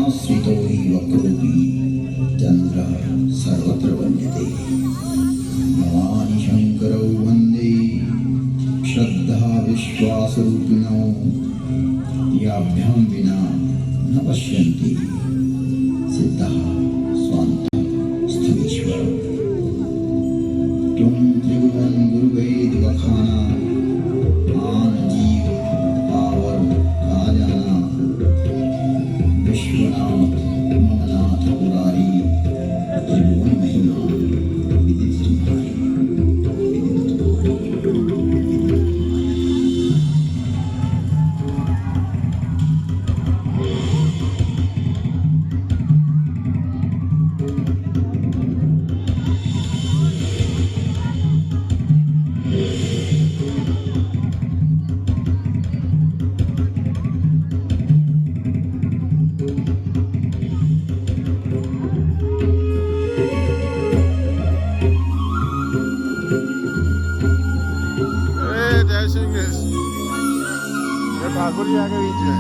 समाश्रितो हि वक्रोऽपि चन्द्रः सर्वत्र वन्द्यते। भवानि शङ्करौ वन्दे श्रद्धा विश्वासरूपिणौ याभ्यां विना न पश्यन्ति सिद्धः स्वान्तः स्थमीश्वर। त्वं त्रिभुवन गुरुवेद वखाना आन जीव पावर राजाना विश्वनाथ ममनाथ पुरारी त्रिभुवन महिमा विदित तुम्हारी। ठाकुर जी आगे बीच में।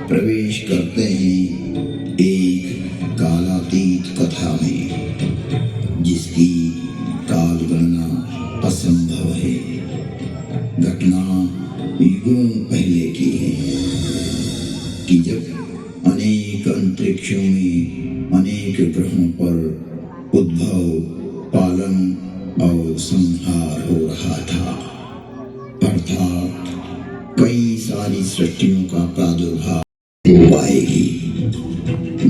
प्रवेश करते हैं एक कालातीत कथा में, जिसकी काल गणना असंभव है। घटना युगों पहले की है कि जब अनेक अंतरिक्षों में अनेक ग्रहों पर उद्भव, पालन और संहार हो रहा था, अर्थात कई सारी सृष्टियों का प्रादुर्भाव आएगी।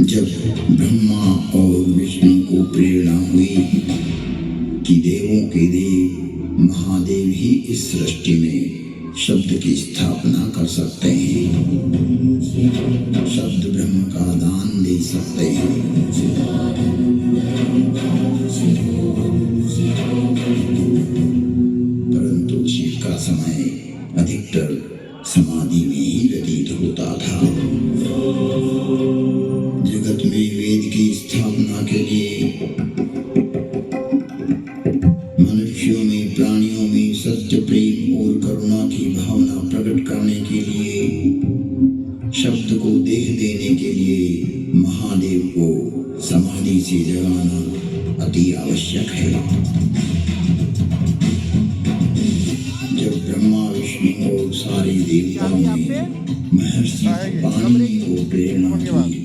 जब ब्रह्मा और विष्णु को प्रेरणा हुई कि देवों के देव महादेव ही इस सृष्टि में शब्द की स्थापना कर सकते हैं, शब्द ब्रह्म का दान दे सकते हैं, परंतु शिव का समय अधिकतर समाधि में ही व्यतीत होता था। जगत में वेद की स्थापना के लिए, मनुष्यों में, प्राणियों में सत्य, प्रेम और करुणा की भावना प्रकट करने के लिए, शब्द को देह देने के लिए महादेव को समाधि से जगाना अति आवश्यक है। जब ब्रह्मा, विष्णु और सारे देवताओं ने महर्षि पाणिनि को प्रेरणा की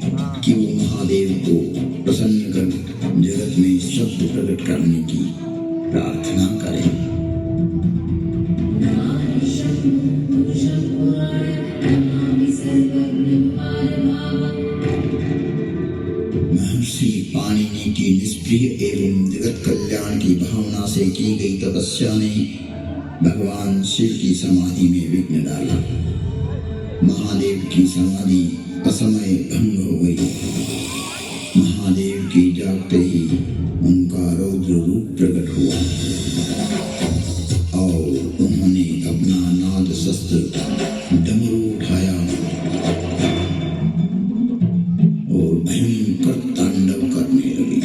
कि वो महादेव को प्रसन्न कर जगत में शब्द प्रकट करने की प्रार्थना करें, महर्षि पाणिनि की निष्प्रिय एवं जगत कल्याण की भावना से की गई तपस्या ने भगवान शिव की समाधि में विघ्न डाला। महादेव की समाधि असमय भंग हो गई। महादेव की जागते ही उनका रौद्र रूप प्रकट हुआ और उन्होंने अपना नाद शस्त्र डमरू उठाया और भयंकर तांडव करने लगे।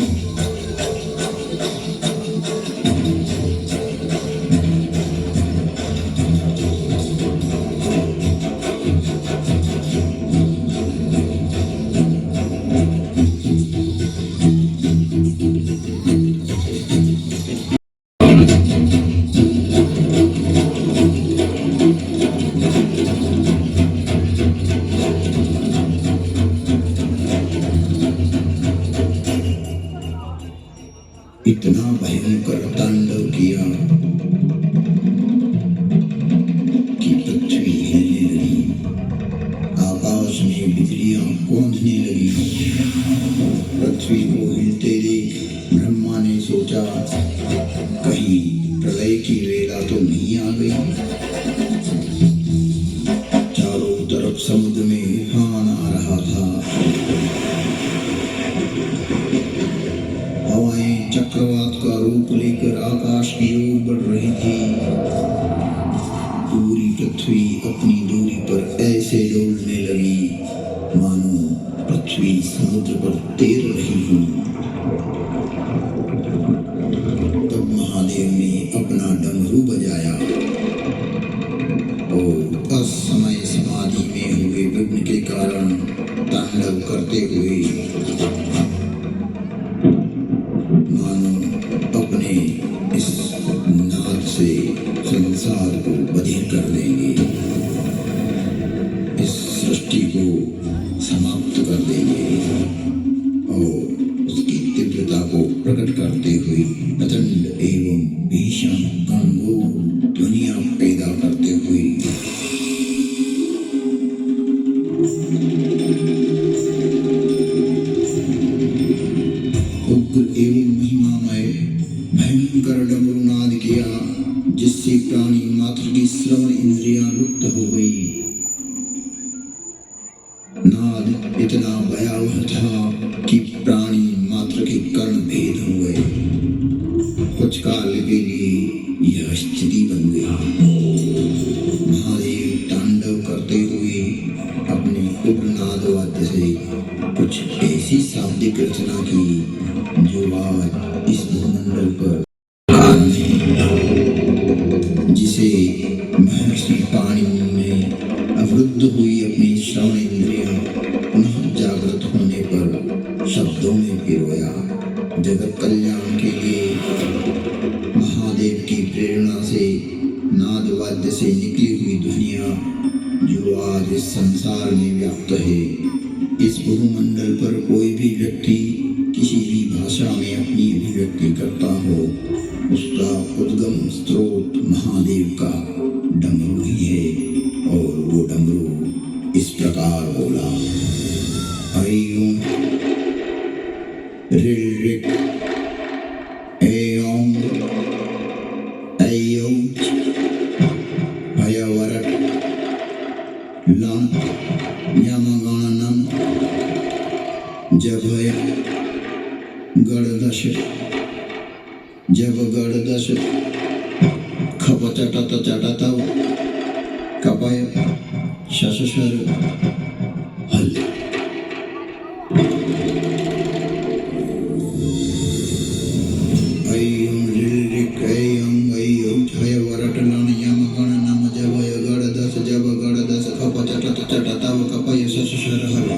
पृथ्वी अपनी दूरी पर ऐसे डोलने लगी मानो पृथ्वी समुद्र पर तैर रही हो। तब महादेव ने अपना डमरू बजाया और असमय समाधि में हुए विघ्न के कारण तांडव करते हुए मानो अपने इस नाद से संसार को बधिर कर देंगे, इस सृष्टि को समाप्त कर देंगे और उसकी तीव्रता को प्रकट करते हुए प्रचंड एवं भीषण गंभीर ध्वनियां पैदा करते हुए उग्र एवं महिमामय भयंकर डमरुनाद किया, जिससे प्राणी मात्र की श्रवण इंद्रियां लुप्त हो गई। नाद इतना भयावह था कि प्राणी मात्र के कर्ण भेद हो गए। कुछ काल के लिए यह स्थिति बन गई। महादेव तांडव करते हुए अपने उग्र नाद वाद्य से कुछ ऐसी शाब्दिक रचना की जो आज इस भूमंडल पर जिसे महर्षि पाणिनि ने अवरुद्ध हुई अपनी श्रवण इंद्रियां पुनः जागृत होने पर शब्दों में पिरोया। जगत कल्याण के लिए महादेव की प्रेरणा से नाद वाद्य से निकली हुई ध्वनियां जो आज इस संसार में व्याप्त है। इस भूमंडल पर कोई भी व्यक्ति किसी भी भाषा में अपनी अभिव्यक्ति करता हो, उसका उद्गम स्रोत महादेव का डमरू ही है और वो डमरू इस प्रकार बोला। ऐं ऋ ऐं ऐऔच भयवरट लं यमगणनं जभय गणदश जब गणदश खप चटत चटतव कपय शशशर हल। ऐं ऋ ऐं ऐऔच भयवरट लं यमगणनं जभय गणदश जब गणदश खप चटत चटतव कपय शशशर हल।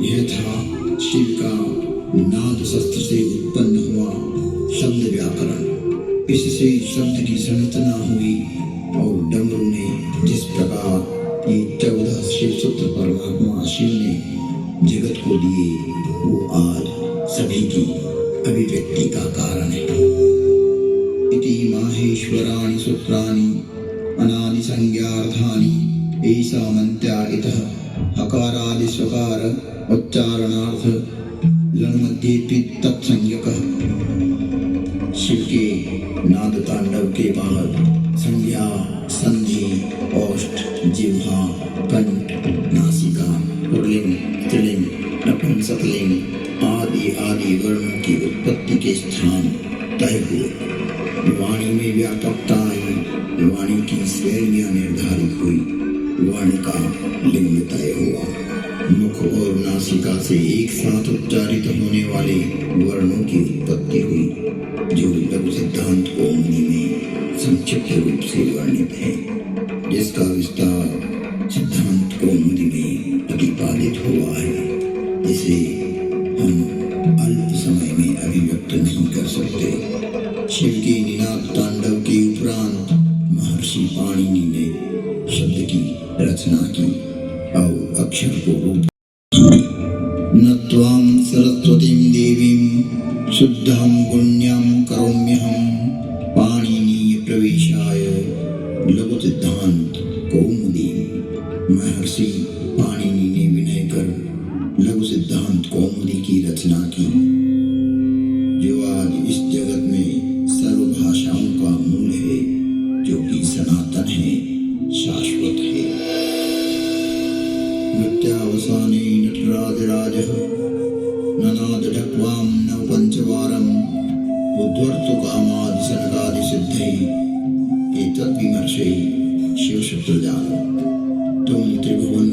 यह था शिव का नाद शस्त्र से उत्पन्न हुआ शब्द व्याकरण। इससे शब्द की संरचना हुई और डमरू ने जिस प्रकार ये 14 शिव सूत्र परमात्मा शिव ने जगत को दिए वो आज सभी की अभिव्यक्ति का कारण है। इति माहेश्वराणि सूत्राणि अनादि संज्ञार्थानि ऐसा मंत्या इतः हकारादि स्वकार उच्चारणार्थ लण्मध्येऽपि तत्संज्ञकः। शिव के नाद तांडव के बाद संज्ञा संधि ओष्ठ जिह्वा कंठ नासिका पुल्लिंग स्त्रीलिंग नपुंसकलिंग आदि आदि वर्णों की उत्पत्ति के स्थान तय हुए। वाणी में व्यापकता आई, वाणी की श्रेणियां निर्धारित हुई, वर्ण का लिंग तय हुआ। मुख और नासिका से एक साथ उच्चारित होने वाले वर्णों की उत्पत्ति हुई जो लघु सिद्धांत कौमुदी में संक्षिप्त रूप से वर्णित है, जिसका विस्तार सिद्धांत कौमुदी में प्रतिपादित हुआ है। इसे हम अल्प समय में अभिव्यक्त नहीं कर सकते। शिव के निनाद तांडव के उपरांत महर्षि पाणिनि ने शब्द की रचना की और अक्षर को रूप नत्वां सरस्वतीं देवीं शुद्धां पुण्यां करोम्यहं पाणिनीय प्रवेशाय लघु सिद्धांत कौमुदी। महर्षि पाणिनि ने विनय कर लघु सिद्धांत कौमुदी की रचना की जो आज इस जगत में सर्व भाषाओं का मूल है, जो कि सनातन है, शाश्वत है। मृत्यावसाने नटराजराजः ननाद ढक्वां नव पंचवारं उद्वर्तु कामादि सनकादि सिद्धै एतद्विमर्शे शिवशब्दजाल तुम त्रिभुवन